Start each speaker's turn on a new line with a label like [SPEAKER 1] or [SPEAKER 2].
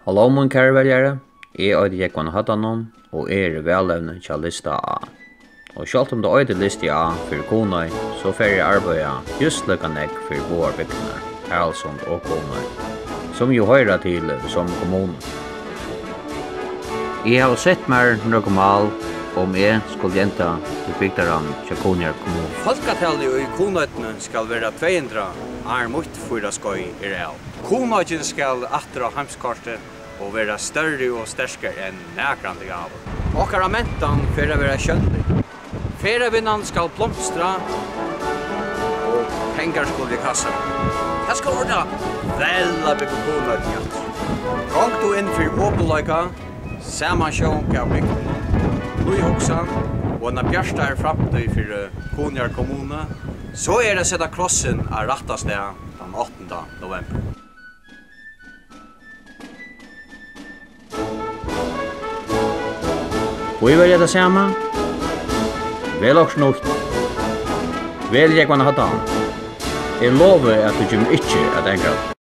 [SPEAKER 1] Hellow kæri Veljari, eiti Jógvan Høvdanum og Valevni til Lista A. Og sjálvt det eiti Listi A fyri Kunoy, så fari arbeiða júst líka nøgv fyri báðar bygdirnar, Haraldsund og Kunoy, som jo hoyra til som kommunu. Jeg har sett meg nøkur mal jeg skulle jenta til Bygdaráðið til Kunoyar Kommunu.
[SPEAKER 2] Folketallet i Kunoytene skal være 200 mot 4 skoj av. Kunoytene skal atra heimskartet og være større og sterskere enn nækrande av. Okkara mentan for å være kjønlig. Ferievinnan skal blomstra og pengar skal i kassa. Det skal ordna veldig bygge Kunoytene. Gong du inn for åpenløyka, samansjånk av bygden. Lui hoksan, og en bjørsta framtid for Kunoyar Kommunu, så det setta krossen av rattasted den 8. november.
[SPEAKER 1] Vi vil det samme. Vel også nok. Vel Jógvan Høvdanum. Jeg lover at du kommer ikke at engra.